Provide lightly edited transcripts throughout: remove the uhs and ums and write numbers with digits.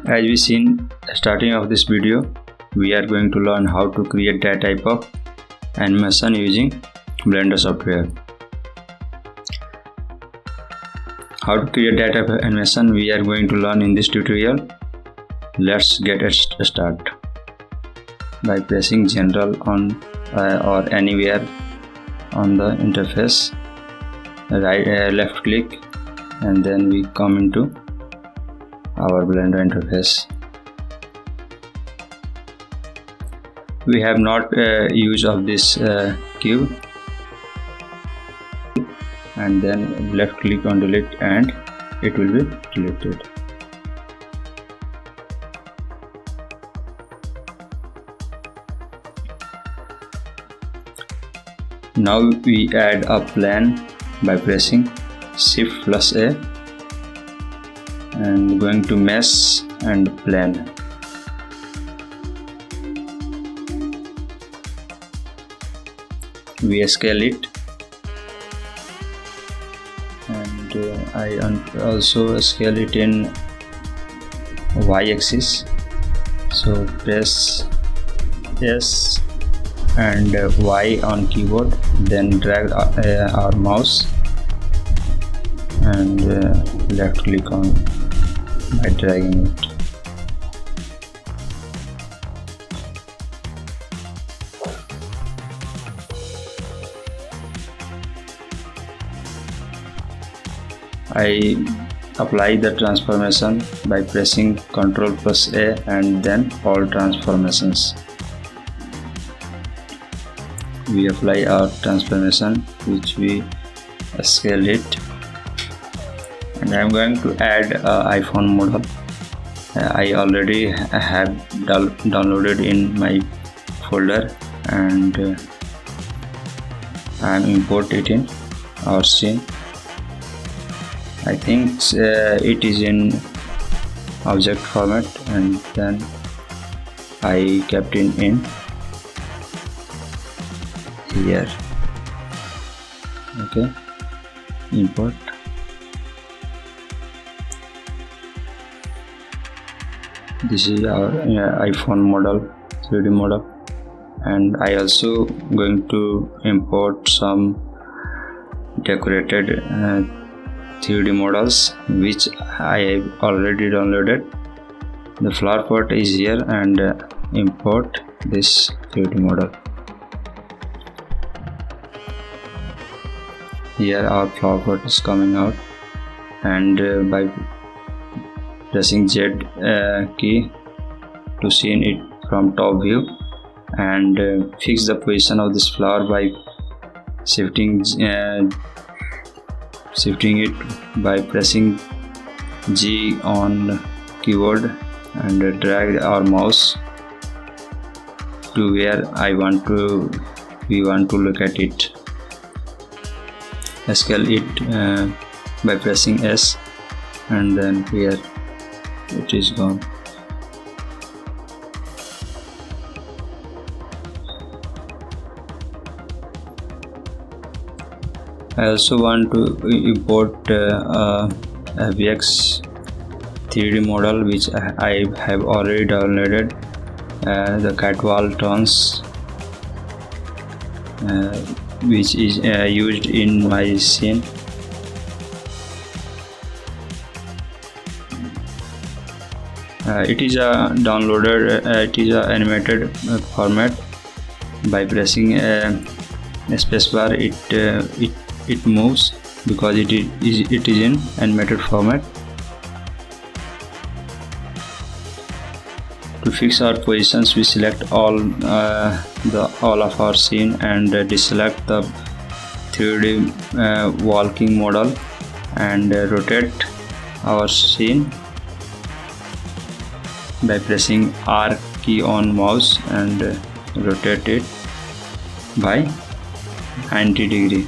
As we seen starting of this video, we are going to learn how to create that type of animation using Blender software. How to create that type of animation we are going to learn in this tutorial. Let's get it started by pressing General on or anywhere on the interface, left click, and then we come into our Blender interface. We have not use of this cube, and then left click on delete and it will be deleted. Now we add a plane by pressing Shift plus A and going to mesh and plane. We scale it, and I also scale it in y-axis. So press S and Y on keyboard, then drag our mouse and left click on by dragging it. I apply the transformation by pressing Ctrl plus A and then all transformations. We apply our transformation, which we scale it, and I am going to add iPhone model. I already have downloaded in my folder, and I am import it in our scene. I think it is in object format, and then I kept it in here. Okay, import. This is our iPhone model, 3D model, and I also going to import some decorated 3D models which I have already downloaded. The flower pot is here, and import this 3D model. Here our flower pot is coming out, and by pressing Z key to see it from top view, and fix the position of this flower by shifting it by pressing G on keyboard and drag our mouse to where we want to look at it. Scale it by pressing S, and then here it is gone. I also want to import FX 3D model which I have already downloaded, the catwall tones, which is used in my scene. It is a downloaded, it is a animated format. By pressing spacebar, it moves because it is in animated format. To fix our positions, we select all of our scene and deselect the 3D walking model and rotate our scene by pressing R key on mouse and rotate it by 90 degree.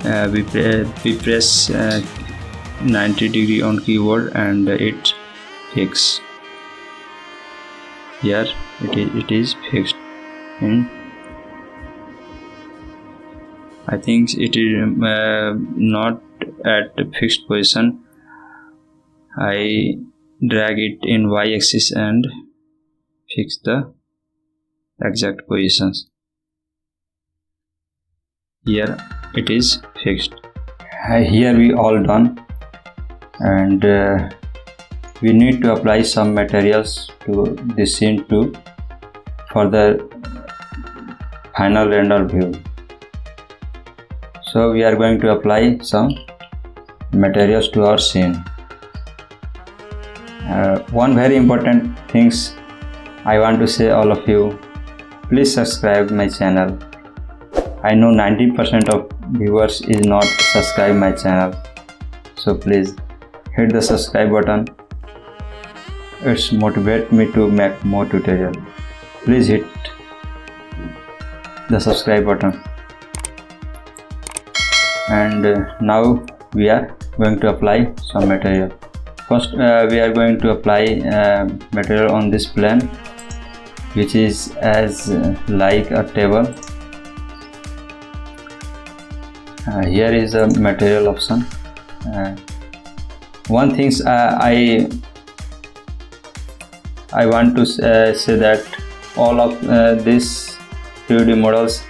We press 90 degree on keyboard and it fixes. Here it is fixed in. I think it is not at the fixed position. I drag it in y-axis and fix the exact positions. Here it is fixed. Here we all done, and we need to apply some materials to this scene too for the final render view. So we are going to apply some materials to our scene. One very important things I want to say all of you, please subscribe my channel. I know 90% of viewers is not subscribe my channel, so please hit the subscribe button. It's motivate me to make more tutorial. Please hit the subscribe button. And now we are going to apply some material. First we are going to apply material on this plane, which is as like a table. Here is a material option. One thing I want to say that all of these 3D models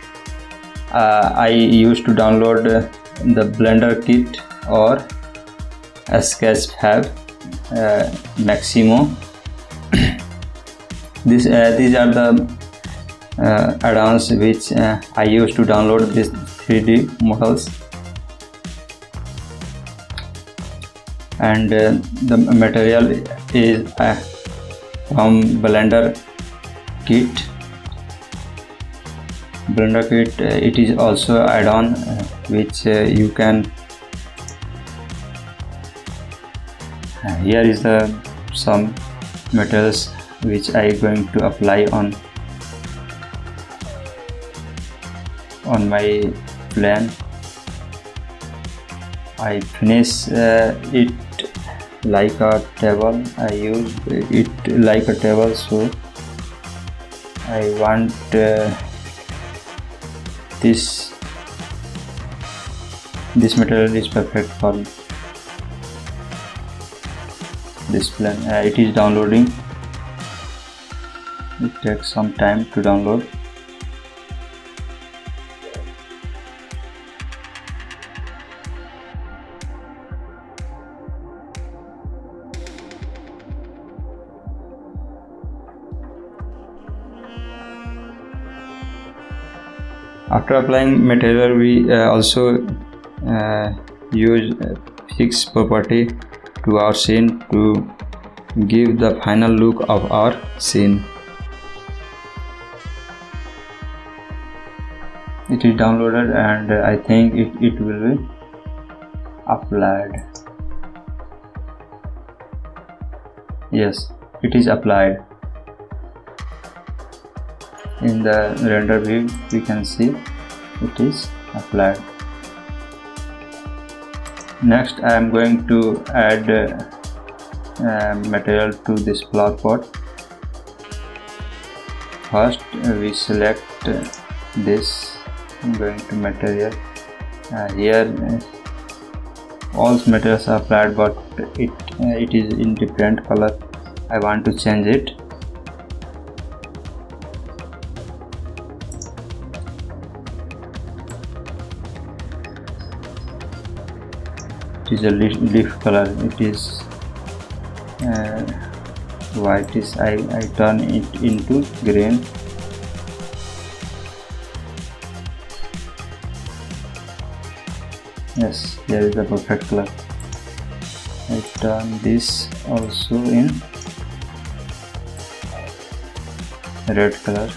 I used to download the Blender kit or Sketchfab Maximo. These are the add-ons which I used to download these 3D models, and the material is from Blender kit. It is also add-on which you can. Here is the some materials which I going to apply on my plane. I finish it like a table. I use it like a table, so I want this material is perfect for this plane. It is downloading. It takes some time to download. After applying material, we also use fix property to our scene to give the final look of our scene. It is downloaded, and I think it will be applied. Yes, it is applied. In the render view we can see it is applied. Next I am going to add material to this flower pot. First we select this. I'm going to material. Here all materials are applied, but it is in different color. I want to change it. It is a leaf color. It is white. I turn it into green. Yes, here is the perfect color. I turn this also in red color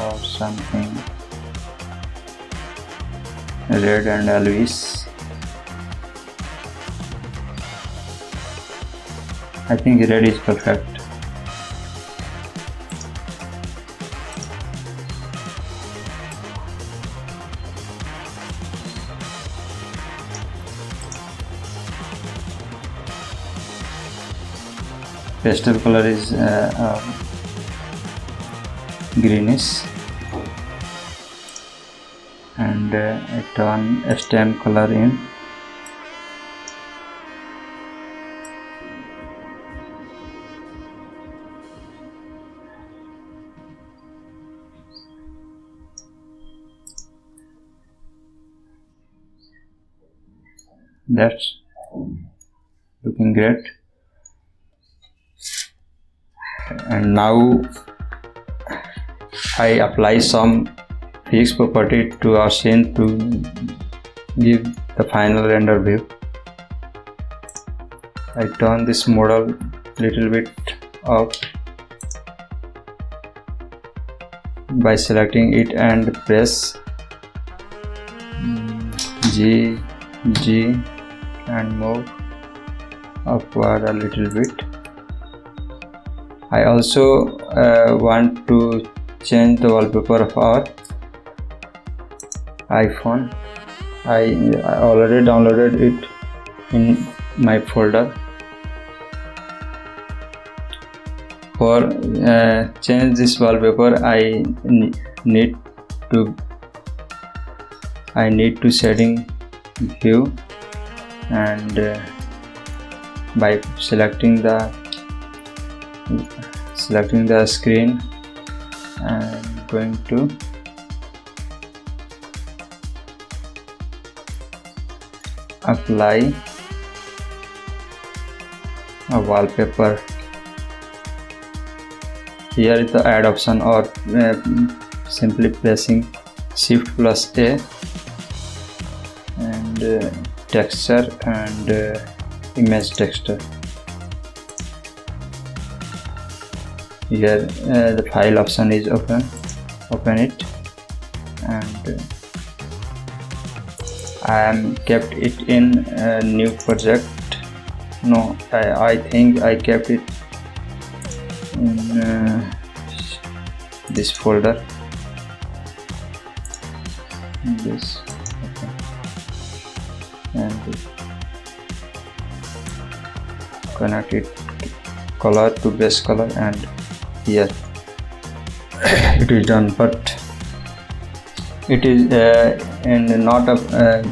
or something, red and Elvis. I think red is perfect. Pastel color is greenish, and I turn a stem color in That's looking great. And now I apply some physics property to our scene to give the final render view. I turn this model little bit up by selecting it and press G and move upward a little bit. I also want to change the wallpaper of our iPhone. I already downloaded it in my folder. For change this wallpaper, I need to setting view, and by selecting the screen, I'm going to apply a wallpaper. Here is the add option, or simply pressing Shift plus A, and texture and image texture. Here the file option is open it, and I am kept it in a new project. No, I think I kept it in this folder. This, okay. And connect it color to base color, and here it is done, but it is in not a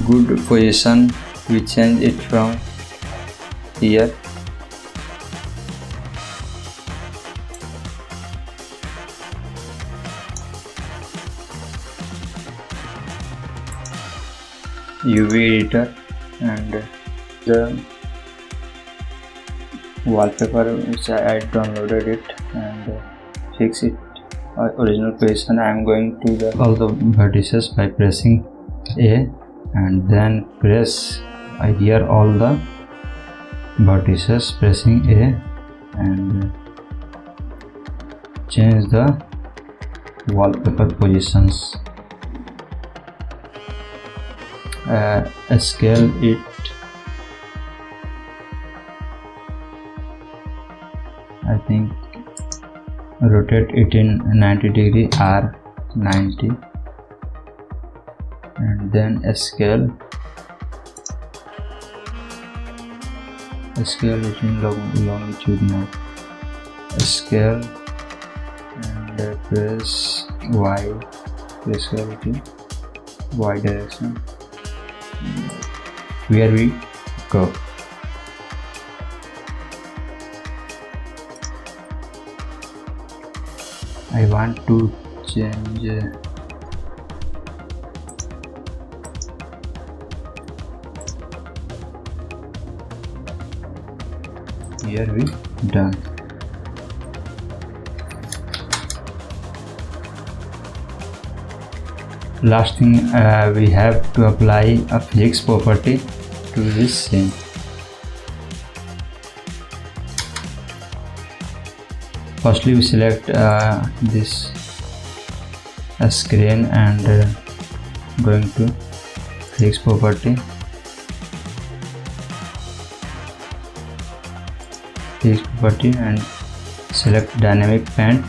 good position. We change it from here. UV editor, and the wallpaper which I downloaded it and fix it original position. I am going to all the vertices by pressing A, and then press here all the vertices, pressing A, and change the wallpaper positions. Scale it I think rotate it in 90 degree or 90, and then scale it in longitudinal scale, and press Y, scale it in Y direction. Where we go, I want to change here we done. Last thing, we have to apply a physics property to this scene. Firstly, we select this screen and going to physics property, and select dynamic paint,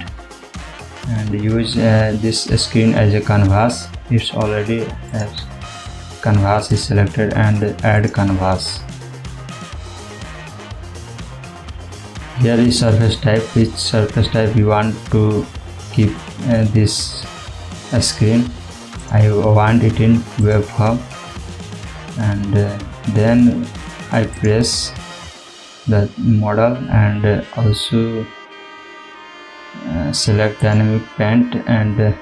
and use this screen as a canvas. It's already as canvas is selected, and add canvas. Here is surface type. Which surface type we want to keep this screen? I want it in waveform, and then I press the model and also select dynamic paint, and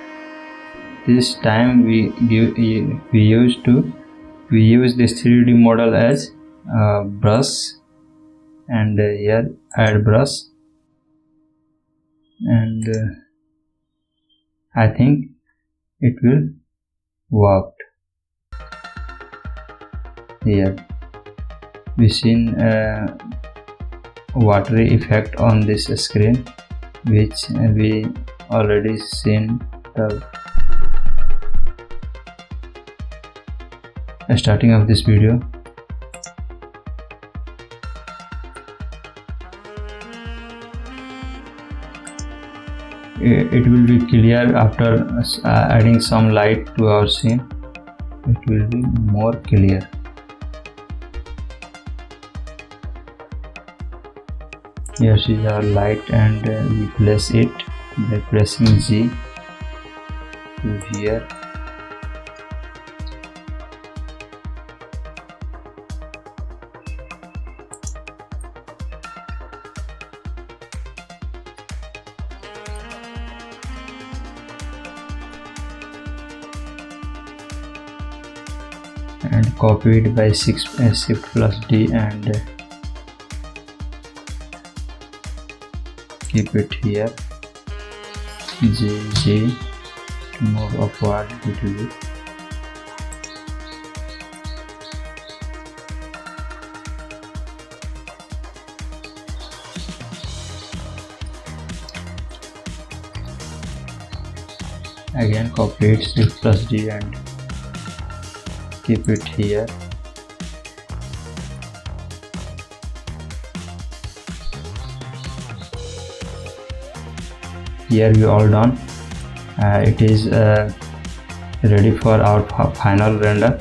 this time we used to we use this 3D model as brush, and here add brush, and I think it will work. Here we seen watery effect on this screen, which we already seen the starting of this video. It will be clear after adding some light to our scene. It will be more clear. Here is our light, and we place it by pressing G to here. And copy it by Shift plus D and keep it here. G to move upward little bit. Again copy it, Shift plus D and keep it here. Here we all done. It is ready for our final render.